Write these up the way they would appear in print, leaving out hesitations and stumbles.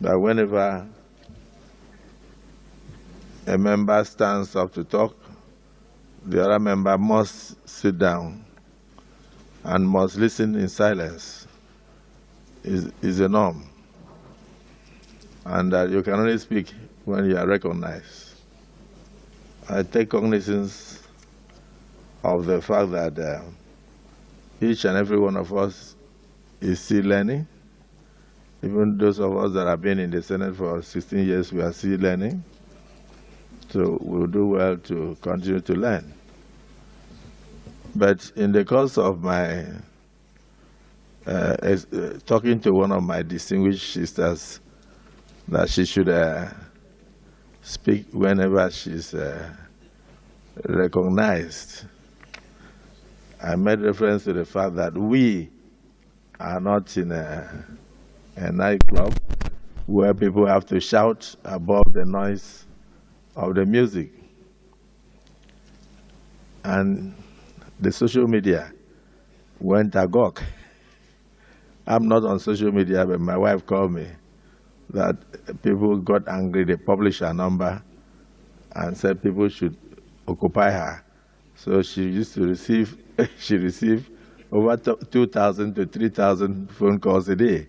that whenever a member stands up to talk, the other member must sit down and must listen in silence is a norm, and that you can only speak when you are recognized. I take cognizance of the fact that each and every one of us is still learning. Even those of us that have been in the Senate for 16 years, we are still learning. So we'll do well to continue to learn. But in the course of my talking to one of my distinguished sisters that she should speak whenever she's recognized, I made reference to the fact that we are not in a nightclub where people have to shout above the noise of the music. And the social media went agog. I'm not on social media, but my wife called me that people got angry. They published her number and said people should occupy her. So she used to receive, she received over 2,000 to 3,000 phone calls a day.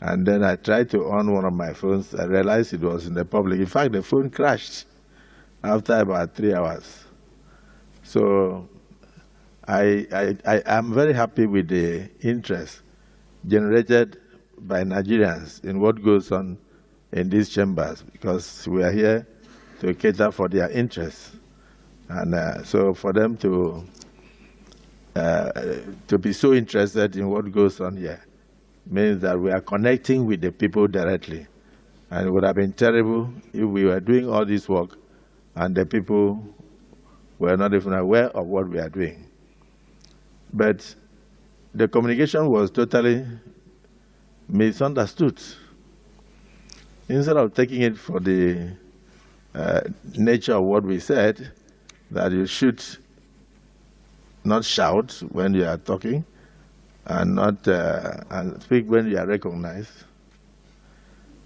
And then I tried to on one of my phones. I realized it was in the public. In fact, the phone crashed after about 3 hours. So I am very happy with the interest generated by Nigerians in what goes on in these chambers, because we are here to cater for their interests. And so for them to be so interested in what goes on here means that we are connecting with the people directly. And it would have been terrible if we were doing all this work and the people were not even aware of what we are doing. But the communication was totally misunderstood. Instead of taking it for the nature of what we said, that you should not shout when you are talking and not and speak when you are recognized,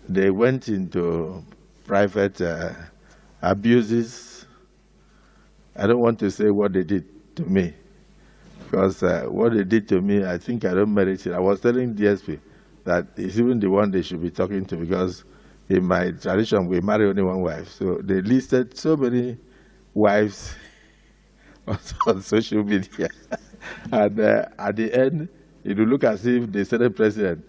they went into private abuses. I don't want to say what they did to me, because what they did to me, I think I don't merit it. I was telling DSP that it's even the one they should be talking to, because in my tradition, we marry only one wife. So they listed so many wives on social media. And at the end, it will look as if the Senate President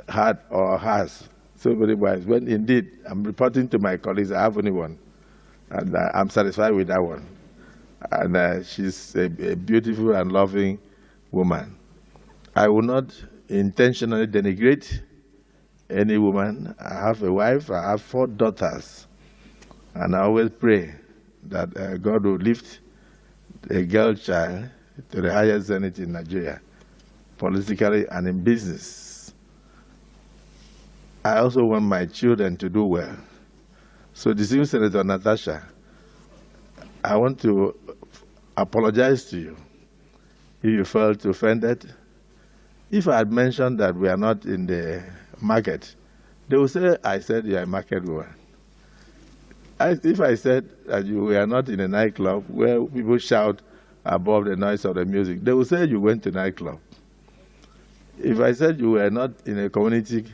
had or has so many wives. When indeed, I'm reporting to my colleagues, I have only one. And I'm satisfied with that one. And she's a beautiful and loving woman. I will not intentionally denigrate any woman. I have a wife, I have 4 daughters. And I always pray that God will lift a girl child to the highest zenith in Nigeria, politically and in business. I also want my children to do well. So, distinguished Senator Natasha, I want to apologize to you if you felt offended. If I had mentioned that we are not in the market, they will say I said you are a market woman. If I said that we are not in a nightclub where people shout above the noise of the music, they will say you went to a nightclub. If I said you were not in a community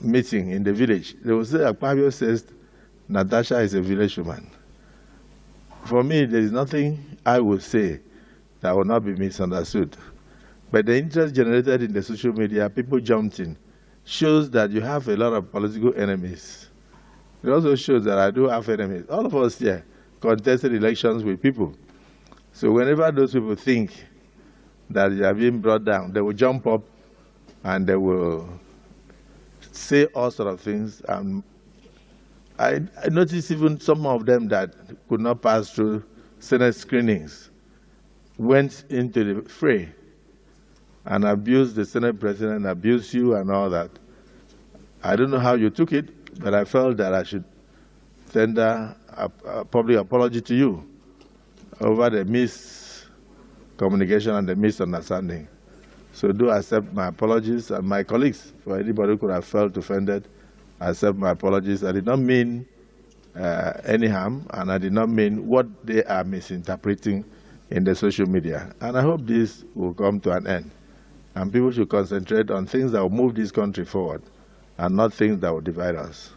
meeting in the village, they will say Akpabio says Natasha is a village woman. For me, there is nothing I will say that will not be misunderstood. But the interest generated in the social media, people jumped in, shows that you have a lot of political enemies. It also shows that I do have enemies. All of us here contested elections with people. So whenever those people think that they are being brought down, they will jump up and they will say all sorts of things. I noticed even some of them that could not pass through Senate screenings went into the fray and abused the Senate President, abused you and all that. I don't know how you took it, but I felt that I should tender a public apology to you over the miscommunication and the misunderstanding. So do accept my apologies, and my colleagues, for anybody who could have felt offended, I accept my apologies. I did not mean any harm, and I did not mean what they are misinterpreting in the social media. And I hope this will come to an end. And people should concentrate on things that will move this country forward and not things that will divide us.